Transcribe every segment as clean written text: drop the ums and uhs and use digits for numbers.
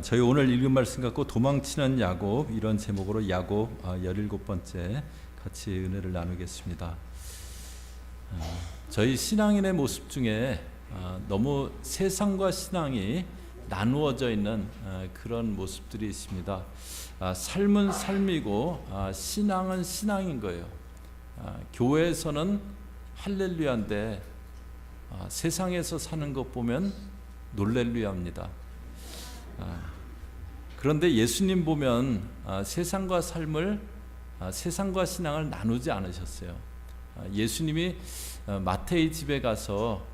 저희 오늘 읽은 말씀 갖고 도망치는 야곱, 이런 제목으로 야곱 17번째 같이 은혜를 나누겠습니다. 저희 신앙인의 모습 중에 너무 세상과 신앙이 나누어져 있는 그런 모습들이 있습니다. 삶은 삶이고 신앙은 신앙인 거예요. 교회에서는 할렐루야인데 세상에서 사는 것 보면 놀렐루야입니다. 그런데 예수님 보면 세상과 삶을, 세상과 신앙을 나누지 않으셨어요. 예수님이 마태의 집에 가서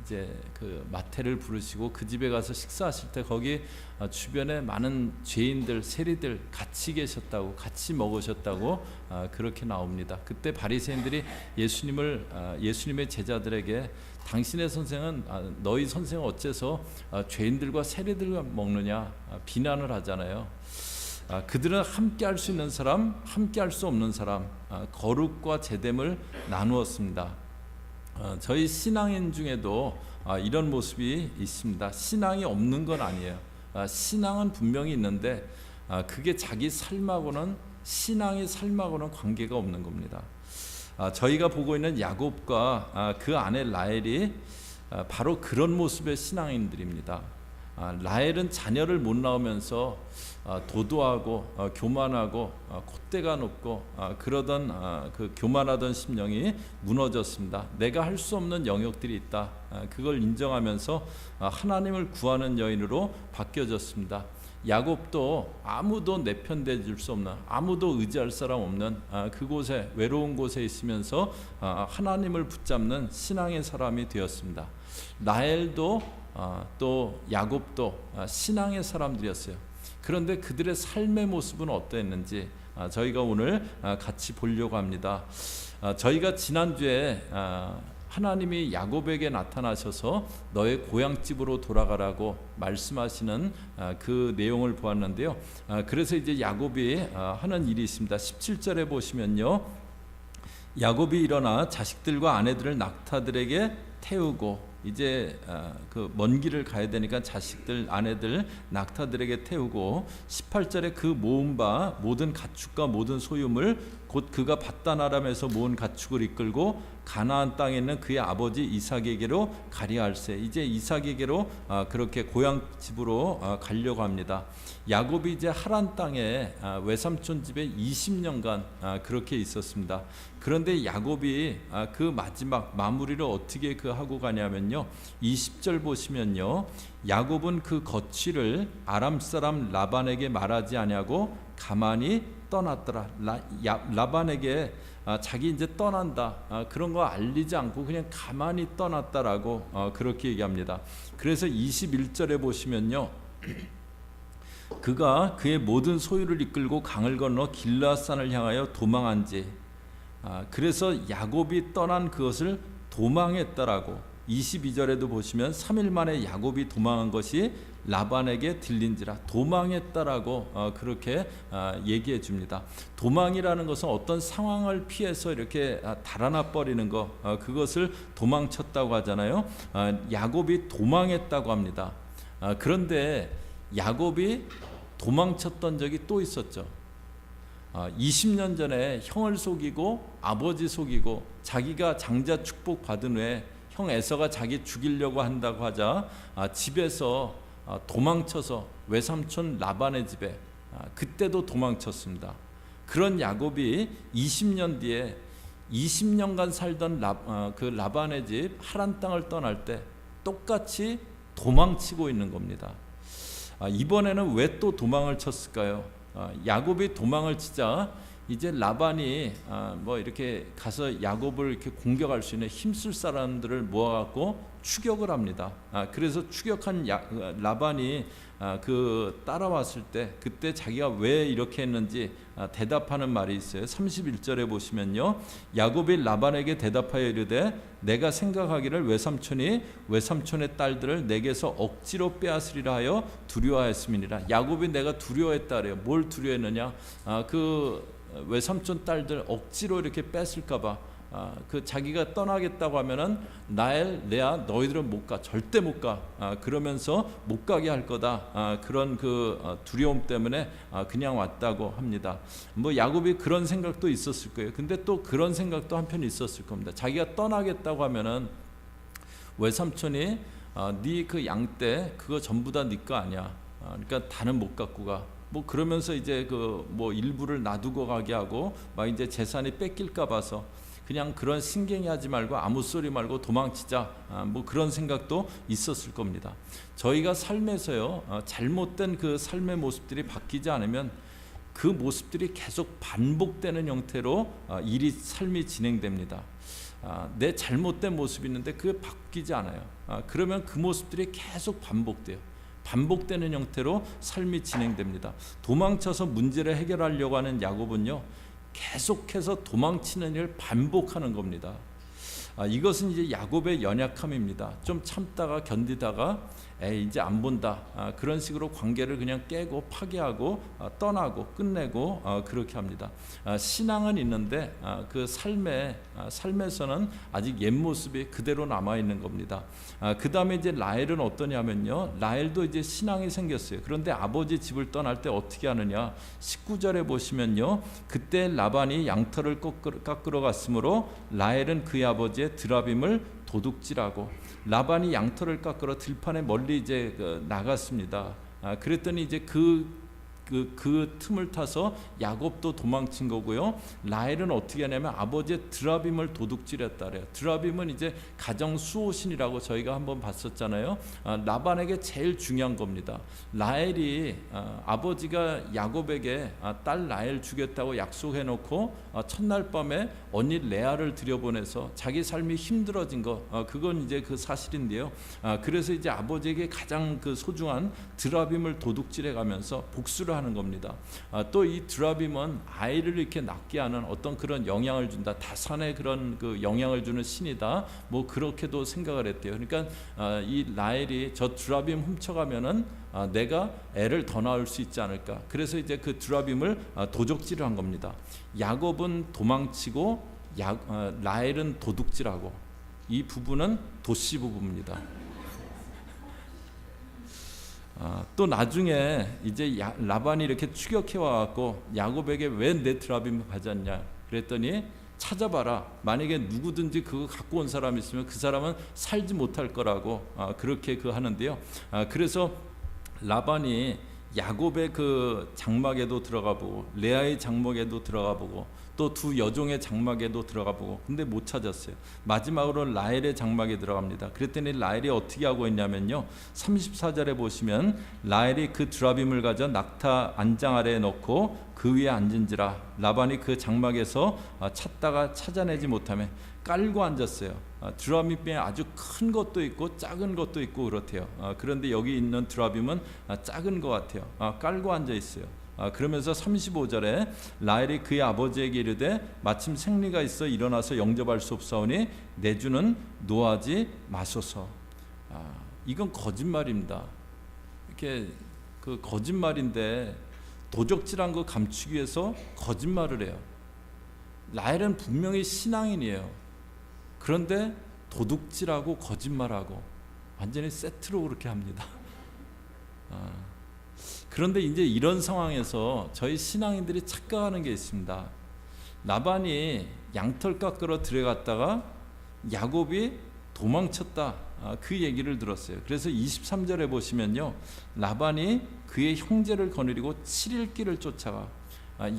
이제 그 마태를 부르시고 그 집에 가서 식사하실 때 거기 주변에 많은 죄인들, 세리들 같이 계셨다고, 같이 먹으셨다고 그렇게 나옵니다. 그때 바리새인들이 예수님의 제자들에게 당신의 선생은, 너희 선생은 어째서 죄인들과 세리들과 먹느냐 비난을 하잖아요. 그들은 함께 할 수 있는 사람, 함께 할 수 없는 사람, 거룩과 제됨을 나누었습니다. 저희 신앙인 중에도 이런 모습이 있습니다. 신앙이 없는 건 아니에요. 신앙은 분명히 있는데 그게 자기 삶하고는, 신앙의 삶하고는 관계가 없는 겁니다. 저희가 보고 있는 야곱과 그 아내 라헬이 바로 그런 모습의 신앙인들입니다. 라헬은 자녀를 못 낳으면서 도도하고 교만하고 콧대가 높고 그러던 그 교만하던 심령이 무너졌습니다. 내가 할 수 없는 영역들이 있다. 그걸 인정하면서 하나님을 구하는 여인으로 바뀌어졌습니다. 야곱도 아무도 내 편 대줄 수 없는, 아무도 의지할 사람 없는 그곳에, 외로운 곳에 있으면서 하나님을 붙잡는 신앙의 사람이 되었습니다. 라헬도 또 야곱도 신앙의 사람들이었어요. 그런데 그들의 삶의 모습은 어땠는지 저희가 오늘 같이 보려고 합니다. 저희가 지난주에 하나님이 야곱에게 나타나셔서 너의 고향집으로 돌아가라고 말씀하시는 그 내용을 보았는데요. 그래서 이제 야곱이 하는 일이 있습니다. 17절에 보시면요, 야곱이 일어나 자식들과 아내들을 낙타들에게 태우고, 이제 그 먼 길을 가야 되니까 자식들, 아내들, 낙타들에게 태우고, 18절에 그 모은 바 모든 가축과 모든 소유물 곧 그가 밧단 아람에서 모은 가축을 이끌고 가나안 땅에 있는 그의 아버지 이삭에게로 가리할세. 이제 이삭에게로 그렇게 고향 집으로 가려고 합니다. 야곱이 이제 하란 땅에 외삼촌 집에 20년간 그렇게 있었습니다. 그런데 야곱이 그 마지막 마무리를 어떻게 하고 가냐면요, 20절 보시면요, 야곱은 그 거취를 아람 사람 라반에게 말하지 아니하고 가만히 떠났더라. 라반에게 자기 이제 떠난다, 그런 거 알리지 않고 그냥 가만히 떠났다라고 그렇게 얘기합니다. 그래서 21절에 보시면요, 그가 그의 모든 소유를 이끌고 강을 건너 길르앗산을 향하여 도망한지, 그래서 야곱이 떠난 그것을 도망했다라고. 22절에도 보시면 3일 만에 야곱이 도망한 것이 라반에게 들린지라, 도망했다라고 그렇게 얘기해 줍니다. 도망이라는 것은 어떤 상황을 피해서 이렇게 달아나 버리는 것, 그것을 도망쳤다고 하잖아요. 야곱이 도망했다고 합니다. 그런데 야곱이 도망쳤던 적이 또 있었죠. 20년 전에 형을 속이고 아버지 속이고 자기가 장자 축복 받은 후에 형 에서가 자기 죽이려고 한다고 하자 집에서 도망쳐서 외삼촌 라반의 집에, 그때도 도망쳤습니다. 그런 야곱이 20년 뒤에 20년간 살던 그 라반의 집 하란 땅을 떠날 때 똑같이 도망치고 있는 겁니다. 이번에는 왜 또 도망을 쳤을까요? 야곱이 도망을 치자 이제 라반이 뭐 이렇게 가서 야곱을 이렇게 공격할 수 있는 힘쓸 사람들을 모아갖고 추격을 합니다. 그래서 추격한 라반이 그 따라왔을 때 그때 자기가 왜 이렇게 했는지 대답하는 말이 있어요. 31절에 보시면요, 야곱이 라반에게 대답하여 이르되 내가 생각하기를 외삼촌의 딸들을 내게서 억지로 빼앗으리라 하여 두려워하였음이니라. 야곱이 내가 두려워했다 그래요. 뭘 두려워했느냐? 그 외삼촌 딸들 억지로 이렇게 뺏을까봐 그 자기가 떠나겠다고 하면은 라헬, 레아 너희들은 못 가, 절대 못 가. 그러면서 못 가게 할 거다. 그런 그 두려움 때문에 그냥 왔다고 합니다. 뭐 야곱이 그런 생각도 있었을 거예요. 근데 또 그런 생각도 한편 있었을 겁니다. 자기가 떠나겠다고 하면은 외삼촌이 네 그 양떼 그거 전부 다 네 거 아니야. 그러니까 다는 못 갖고 가. 뭐 그러면서 이제 그 뭐 일부를 놔두고 가게 하고 막 이제 재산이 뺏길까 봐서 그냥 그런 신경이 하지 말고 아무 소리 말고 도망치자. 뭐 그런 생각도 있었을 겁니다. 저희가 삶에서요 잘못된 그 삶의 모습들이 바뀌지 않으면 그 모습들이 계속 반복되는 형태로 삶이 진행됩니다. 내 잘못된 모습이 있는데 그게 바뀌지 않아요. 그러면 그 모습들이 계속 반복돼요. 반복되는 형태로 삶이 진행됩니다. 도망쳐서 문제를 해결하려고 하는 야곱은요 계속해서 도망치는 일을 반복하는 겁니다. 이것은 이제 야곱의 연약함입니다. 좀 참다가 견디다가 이제 안 본다. 그런 식으로 관계를 그냥 깨고 파괴하고 떠나고 끝내고 그렇게 합니다. 신앙은 있는데 그 삶에서는 아직 옛 모습이 그대로 남아 있는 겁니다. 그 다음에 이제 라헬은 어떠냐면요. 라헬도 이제 신앙이 생겼어요. 그런데 아버지 집을 떠날 때 어떻게 하느냐. 19절에 보시면요. 그때 라반이 양털을 깎으러 갔으므로 라헬은 그의 아버지의 드라빔을 도둑질하고 라반이 양털을 깎으러 들판에 멀리 이제 나갔습니다. 그랬더니 이제 그 틈을 타서 야곱도 도망친 거고요. 라헬은 어떻게 하냐면 아버지의 드라빔을 도둑질했다 그래요. 드라빔은 이제 가정 수호신이라고 저희가 한번 봤었잖아요. 라반에게 제일 중요한 겁니다. 라헬이 아버지가 야곱에게 딸 라헬 주겠다고 약속해놓고 첫날 밤에 언니 레아를 들여보내서 자기 삶이 힘들어진 거 그건 이제 그 사실인데요. 그래서 이제 아버지에게 가장 그 소중한 드라빔을 도둑질해가면서 복수를 하는 겁니다. 또 이 드라빔은 아이를 이렇게 낳게 하는 어떤 그런 영향을 준다. 다산의 그런 그 영향을 주는 신이다. 뭐 그렇게도 생각을 했대요. 그러니까 이 라헬이 저 드라빔 훔쳐가면은 내가 애를 더 낳을 수 있지 않을까. 그래서 이제 그 드라빔을 도적질을 한 겁니다. 야곱은 도망치고 라헬은 도둑질하고 이 부부는 도씨 부부입니다. 또 나중에 이제 라반이 이렇게 추격해 와갖고 야곱에게 왜 내 드라빔을 가졌냐 그랬더니 찾아봐라. 만약에 누구든지 그거 갖고 온 사람이 있으면 그 사람은 살지 못할 거라고 그렇게 하는데요. 그래서 라반이 야곱의 그 장막에도 들어가 보고 레아의 장막에도 들어가 보고 또 두 여종의 장막에도 들어가 보고 근데 못 찾았어요. 마지막으로 라헬의 장막에 들어갑니다. 그랬더니 라헬이 어떻게 하고 있냐면요. 34절에 보시면 라헬이 그 드라빔을 가져 낙타 안장 아래에 넣고 그 위에 앉은지라 라반이 그 장막에서 찾다가 찾아내지 못하며 깔고 앉았어요. 드라빔에 아주 큰 것도 있고 작은 것도 있고 그렇대요. 그런데 여기 있는 드라빔은 작은 것 같아요. 깔고 앉아 있어요. 그러면서 35절에 라헬이 그의 아버지에게 이르되 마침 생리가 있어 일어나서 영접할 수 없사오니 내 주는 노하지 마소서. 이건 거짓말입니다. 이렇게 그 거짓말인데 도적질한 거 감추기 위해서 거짓말을 해요. 라헬은 분명히 신앙인이에요. 그런데 도둑질하고 거짓말하고 완전히 세트로 그렇게 합니다. 그런데 이제 이런 상황에서 저희 신앙인들이 착각하는 게 있습니다. 라반이 양털 깎으러 들어갔다가 야곱이 도망쳤다. 그 얘기를 들었어요. 그래서 23절에 보시면요. 라반이 그의 형제를 거느리고 7일 길을 쫓아가.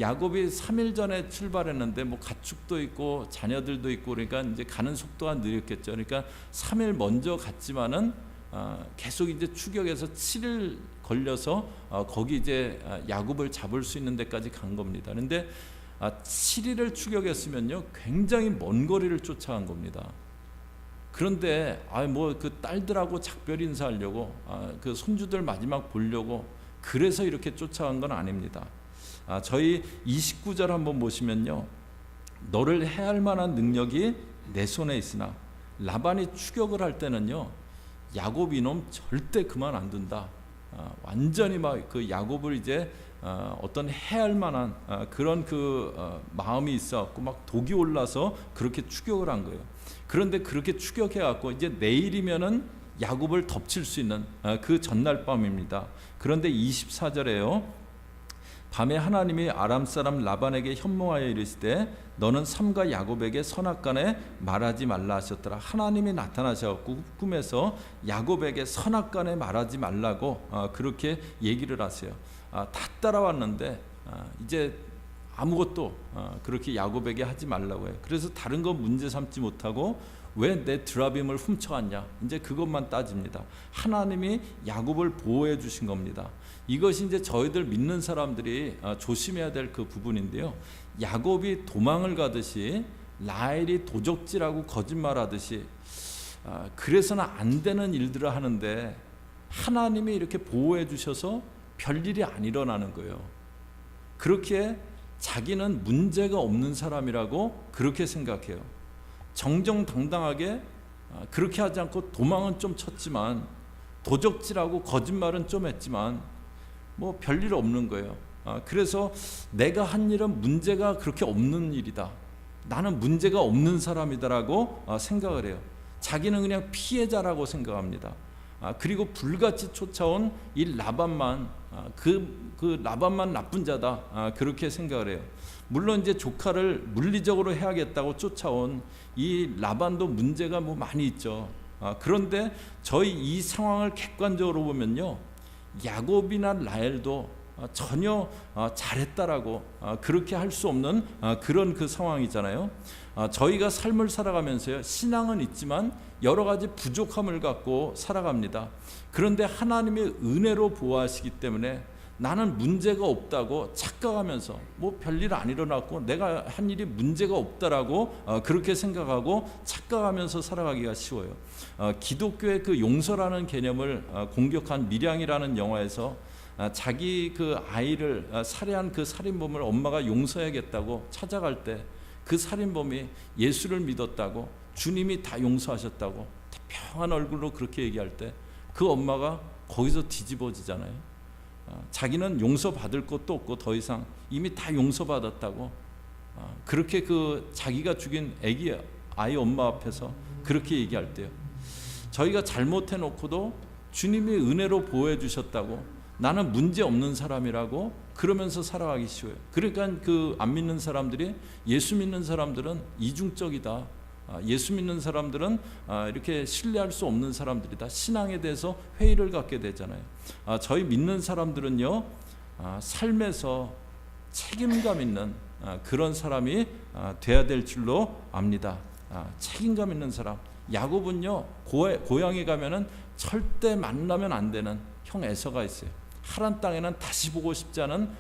야곱이 3일 전에 출발했는데 뭐 가축도 있고 자녀들도 있고 그러니까 이제 가는 속도가 느렸겠죠. 그러니까 3일 먼저 갔지만은 계속 이제 추격해서 7일 걸려서 거기 이제 야곱을 잡을 수 있는 데까지 간 겁니다. 그런데 7일을 추격했으면요 굉장히 먼 거리를 쫓아간 겁니다. 그런데 뭐 그 딸들하고 작별 인사하려고 그 손주들 마지막 보려고 그래서 이렇게 쫓아간 건 아닙니다. 저희 29절 한번 보시면요. 너를 해할 만한 능력이 내 손에 있으나 라반이 추격을 할 때는요. 야곱 이놈 절대 그만 안 둔다. 완전히 막 그 야곱을 이제 어떤 해할 만한 그런 마음이 있어갖고 막 독이 올라서 그렇게 추격을 한 거예요. 그런데 그렇게 추격해갖고 이제 내일이면은 야곱을 덮칠 수 있는 그 전날 밤입니다. 그런데 24절에요. 밤에 하나님이 아람 사람 라반에게 현몽하여 이르시되 너는 삼가 야곱에게 선악간에 말하지 말라 하셨더라. 하나님이 나타나셔서 꿈에서 야곱에게 선악간에 말하지 말라고 그렇게 얘기를 하세요. 다 따라왔는데 이제 아무것도 그렇게 야곱에게 하지 말라고 해요. 그래서 다른 건 문제 삼지 못하고 왜 내 드라빔을 훔쳐갔냐, 이제 그것만 따집니다. 하나님이 야곱을 보호해 주신 겁니다. 이것이 이제 저희들 믿는 사람들이 조심해야 될 그 부분인데요. 야곱이 도망을 가듯이 라헬이 도적질하고 거짓말하듯이 그래서는 안 되는 일들을 하는데 하나님이 이렇게 보호해 주셔서 별일이 안 일어나는 거예요. 그렇게 자기는 문제가 없는 사람이라고 그렇게 생각해요. 정정당당하게 그렇게 하지 않고 도망은 좀 쳤지만 도적질하고 거짓말은 좀 했지만 뭐 별일 없는 거예요. 그래서 내가 한 일은 문제가 그렇게 없는 일이다, 나는 문제가 없는 사람이다라고 생각을 해요. 자기는 그냥 피해자라고 생각합니다. 그리고 불같이 쫓아온 이 라반만 그 라반만 나쁜 자다, 그렇게 생각을 해요. 물론 이제 조카를 물리적으로 해야겠다고 쫓아온 이 라반도 문제가 뭐 많이 있죠. 그런데 저희 이 상황을 객관적으로 보면요, 야곱이나 라헬도 전혀 잘했다라고 그렇게 할 수 없는 그런 그 상황이잖아요. 저희가 삶을 살아가면서요, 신앙은 있지만 여러 가지 부족함을 갖고 살아갑니다. 그런데 하나님의 은혜로 보호하시기 때문에 나는 문제가 없다고 착각하면서 뭐 별일 안 일어났고 내가 한 일이 문제가 없다라고 그렇게 생각하고 착각하면서 살아가기가 쉬워요. 기독교의 그 용서라는 개념을 공격한 밀양이라는 영화에서 자기 그 아이를 살해한 그 살인범을 엄마가 용서해야겠다고 찾아갈 때 그 살인범이 예수를 믿었다고, 주님이 다 용서하셨다고 태평한 얼굴로 그렇게 얘기할 때 그 엄마가 거기서 뒤집어지잖아요. 자기는 용서받을 것도 없고 더 이상 이미 다 용서받았다고 그렇게 그 자기가 죽인 아이 엄마 앞에서 그렇게 얘기할 때요, 저희가 잘못해놓고도 주님이 은혜로 보호해 주셨다고 나는 문제 없는 사람이라고 그러면서 살아가기 쉬워요. 그러니까 그 안 믿는 사람들이 예수 믿는 사람들은 이중적이다, 예수 믿는 사람들은 이렇게 신뢰할 수 없는 사람들이다, 신앙에 대해서 회의를 갖게 되잖아요. 저희 믿는 사람들은요, 삶에서 책임감 있는 그런 사람이 돼야 될 줄로 압니다. 책임감 있는 사람. 야곱은요, 고향에 가면은 절대 만나면 안 되는 형 에서가 있어요. 하란 땅에는 다시 보고 싶지 않은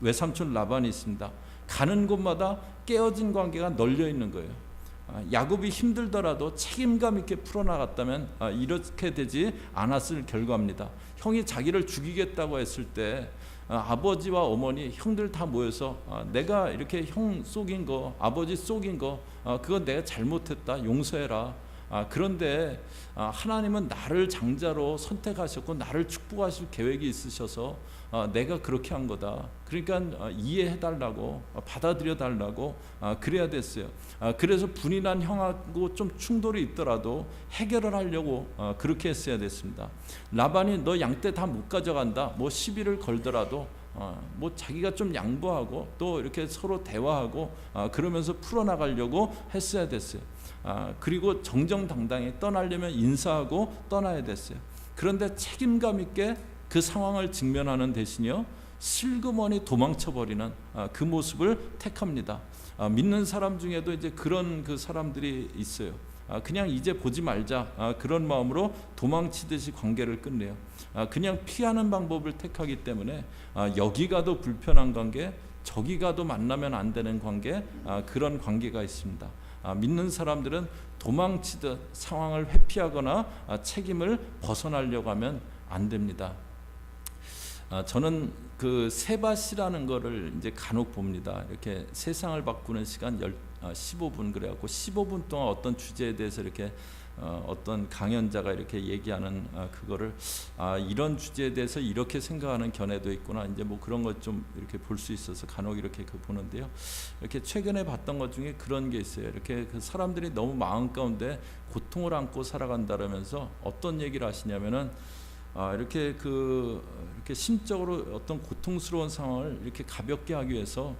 외삼촌 라반이 있습니다. 가는 곳마다 깨어진 관계가 널려 있는 거예요. 야곱이 힘들더라도 책임감 있게 풀어나갔다면 이렇게 되지 않았을 결과입니다. 형이 자기를 죽이겠다고 했을 때 아버지와 어머니, 형들 다 모여서 내가 이렇게 형 속인 거, 아버지 속인 거, 그건 내가 잘못했다, 용서해라. 그런데 하나님은 나를 장자로 선택하셨고 나를 축복하실 계획이 있으셔서 내가 그렇게 한 거다, 그러니까 이해해달라고, 받아들여달라고 그래야 됐어요. 그래서 분이 난 형하고 좀 충돌이 있더라도 해결을 하려고 그렇게 했어야 됐습니다. 라반이 너 양떼 다 못 가져간다, 뭐 시비를 걸더라도 뭐 자기가 좀 양보하고 또 이렇게 서로 대화하고 그러면서 풀어나가려고 했어야 됐어요. 그리고 정정당당히 떠나려면 인사하고 떠나야 됐어요. 그런데 책임감 있게 그 상황을 직면하는 대신요, 슬그머니 도망쳐버리는 그 모습을 택합니다. 믿는 사람 중에도 이제 그런 그 사람들이 있어요. 그냥 이제 보지 말자, 그런 마음으로 도망치듯이 관계를 끝내요. 그냥 피하는 방법을 택하기 때문에 여기 가도 불편한 관계, 저기 가도 만나면 안 되는 관계, 그런 관계가 있습니다. 믿는 사람들은 도망치듯 상황을 회피하거나 책임을 벗어나려고 하면 안 됩니다. 저는 그 세바시라는 거를 이제 간혹 봅니다. 이렇게 세상을 바꾸는 시간 15분 그래갖고 15분 동안 어떤 주제에 대해서 이렇게 어떤 강연자가 이렇게 얘기하는 그거를 이런 주제에 대해서 이렇게 생각하는 견해도 있구나, 이제 뭐 그런 것 좀 이렇게 볼 수 있어서 간혹 이렇게 보는데요. 이렇게 최근에 봤던 것 중에 그런 게 있어요. 이렇게 그 사람들이 너무 마음 가운데 고통을 안고 살아간다면서 어떤 얘기를 하시냐면은 이렇게 이렇게 심적으로 어떤 고통스러운 상황을 이렇게 가볍게 하기 위해서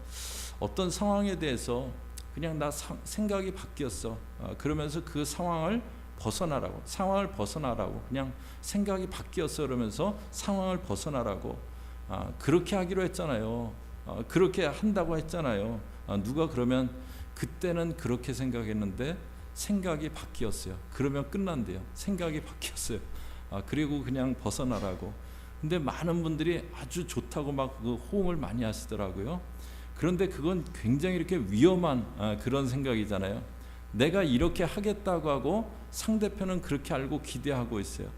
어떤 상황에 대해서 그냥 나 생각이 바뀌었어. 그러면서 그 상황을 벗어나라고 그냥 생각이 바뀌었어 그러면서 상황을 벗어나라고 그렇게 하기로 했잖아요. 그렇게 한다고 했잖아요. 누가 그러면 그때는 그렇게 생각했는데 생각이 바뀌었어요. 그러면 끝난대요. 생각이 바뀌었어요. 그리고 그냥 벗어나라고. 근데 많은 분들이 아주 좋다고 막 그 호응을 많이 하시더라고요. 그런데 그건 굉장히 이렇게 위험한 그런 생각이잖아요. 내가 이렇게 하겠다고 하고 상대편은 그렇게 알고 기대하고 있어요.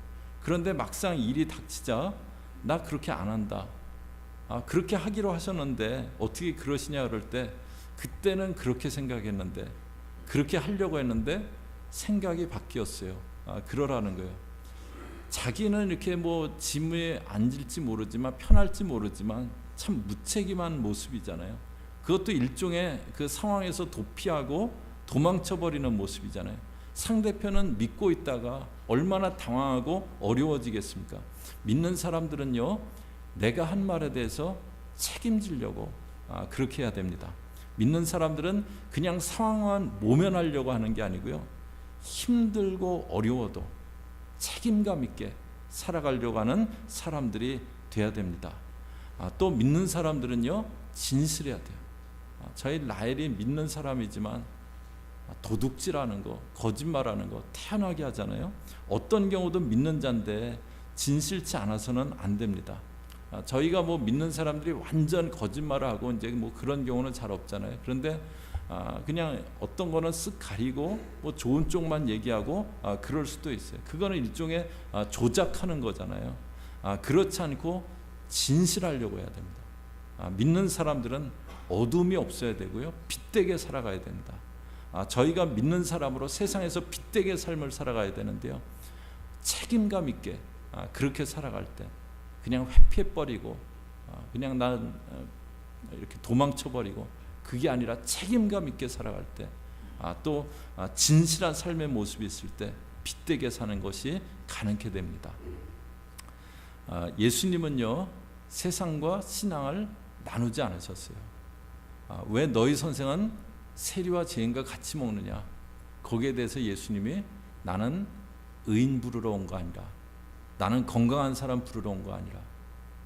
그런데 막상 일이 닥치자 나 그렇게 안 한다. 그렇게 하기로 하셨는데 어떻게 그러시냐 그럴 때 그때는 그렇게 생각했는데 그렇게 하려고 했는데 생각이 바뀌었어요. 그러라는 거예요. 자기는 이렇게 뭐 짐에 앉을지 모르지만 편할지 모르지만 참 무책임한 모습이잖아요. 그것도 일종의 그 상황에서 도피하고 도망쳐버리는 모습이잖아요. 상대편은 믿고 있다가 얼마나 당황하고 어려워지겠습니까? 믿는 사람들은요, 내가 한 말에 대해서 책임지려고 그렇게 해야 됩니다. 믿는 사람들은 그냥 상황만 모면하려고 하는 게 아니고요, 힘들고 어려워도 책임감 있게 살아가려고 하는 사람들이 돼야 됩니다. 또 믿는 사람들은요, 진실해야 돼요. 저희 라헬이 믿는 사람이지만 도둑질하는 거, 거짓말하는 거 태연하게 하잖아요. 어떤 경우도 믿는 자인데 진실치 않아서는 안 됩니다. 저희가 뭐 믿는 사람들이 완전 거짓말을 하고 이제 뭐 그런 경우는 잘 없잖아요. 그런데 그냥 어떤 거는 쓱 가리고 뭐 좋은 쪽만 얘기하고 그럴 수도 있어요. 그거는 일종의 조작하는 거잖아요. 그렇지 않고 진실하려고 해야 됩니다. 믿는 사람들은 어둠이 없어야 되고요, 빛되게 살아가야 됩니다. 저희가 믿는 사람으로 세상에서 빛되게 삶을 살아가야 되는데요, 책임감 있게 그렇게 살아갈 때 그냥 회피해버리고 그냥 난 이렇게 도망쳐버리고 그게 아니라 책임감 있게 살아갈 때, 또 진실한 삶의 모습이 있을 때 빛되게 사는 것이 가능케 됩니다. 예수님은요, 세상과 신앙을 나누지 않으셨어요. 왜 너희 선생은 세리와 죄인과 같이 먹느냐? 거기에 대해서 예수님이 나는 의인 부르러 온 거 아니라, 나는 건강한 사람 부르러 온 거 아니라,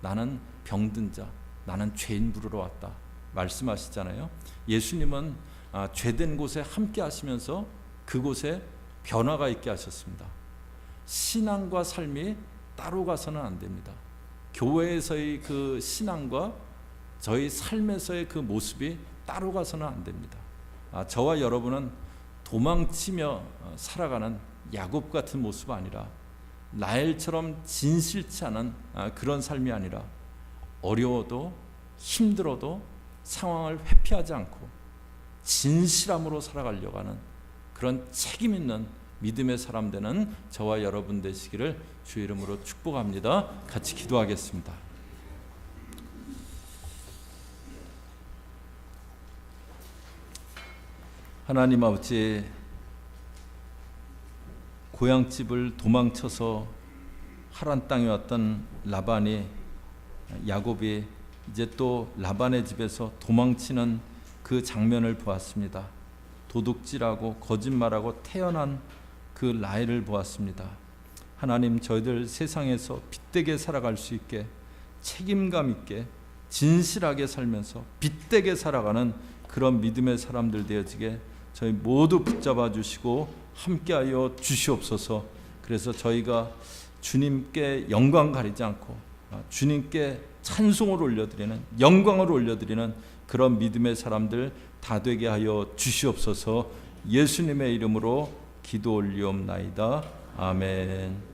나는 병든 자, 나는 죄인 부르러 왔다 말씀하시잖아요. 예수님은 죄된 곳에 함께 하시면서 그곳에 변화가 있게 하셨습니다. 신앙과 삶이 따로 가서는 안 됩니다. 교회에서의 그 신앙과 저희 삶에서의 그 모습이 따로 가서는 안 됩니다. 저와 여러분은 도망치며 살아가는 야곱 같은 모습 아니라, 라헬처럼 진실치 않은 그런 삶이 아니라, 어려워도 힘들어도 상황을 회피하지 않고 진실함으로 살아가려고 하는 그런 책임 있는 믿음의 사람 되는 저와 여러분 되시기를 주의 이름으로 축복합니다. 같이 기도하겠습니다. 하나님 아버지, 고향집을 도망쳐서 하란 땅에 왔던 라반이, 야곱이 이제 또 라반의 집에서 도망치는 그 장면을 보았습니다. 도둑질하고 거짓말하고 태연한 그 라헬을 보았습니다. 하나님, 저희들 세상에서 빛되게 살아갈 수 있게 책임감 있게 진실하게 살면서 빛되게 살아가는 그런 믿음의 사람들 되어지게 저희 모두 붙잡아 주시고 함께하여 주시옵소서. 그래서 저희가 주님께 영광 가리지 않고 주님께 찬송을 올려드리는, 영광을 올려드리는 그런 믿음의 사람들 다 되게 하여 주시옵소서. 예수님의 이름으로 기도 올리옵나이다. 아멘.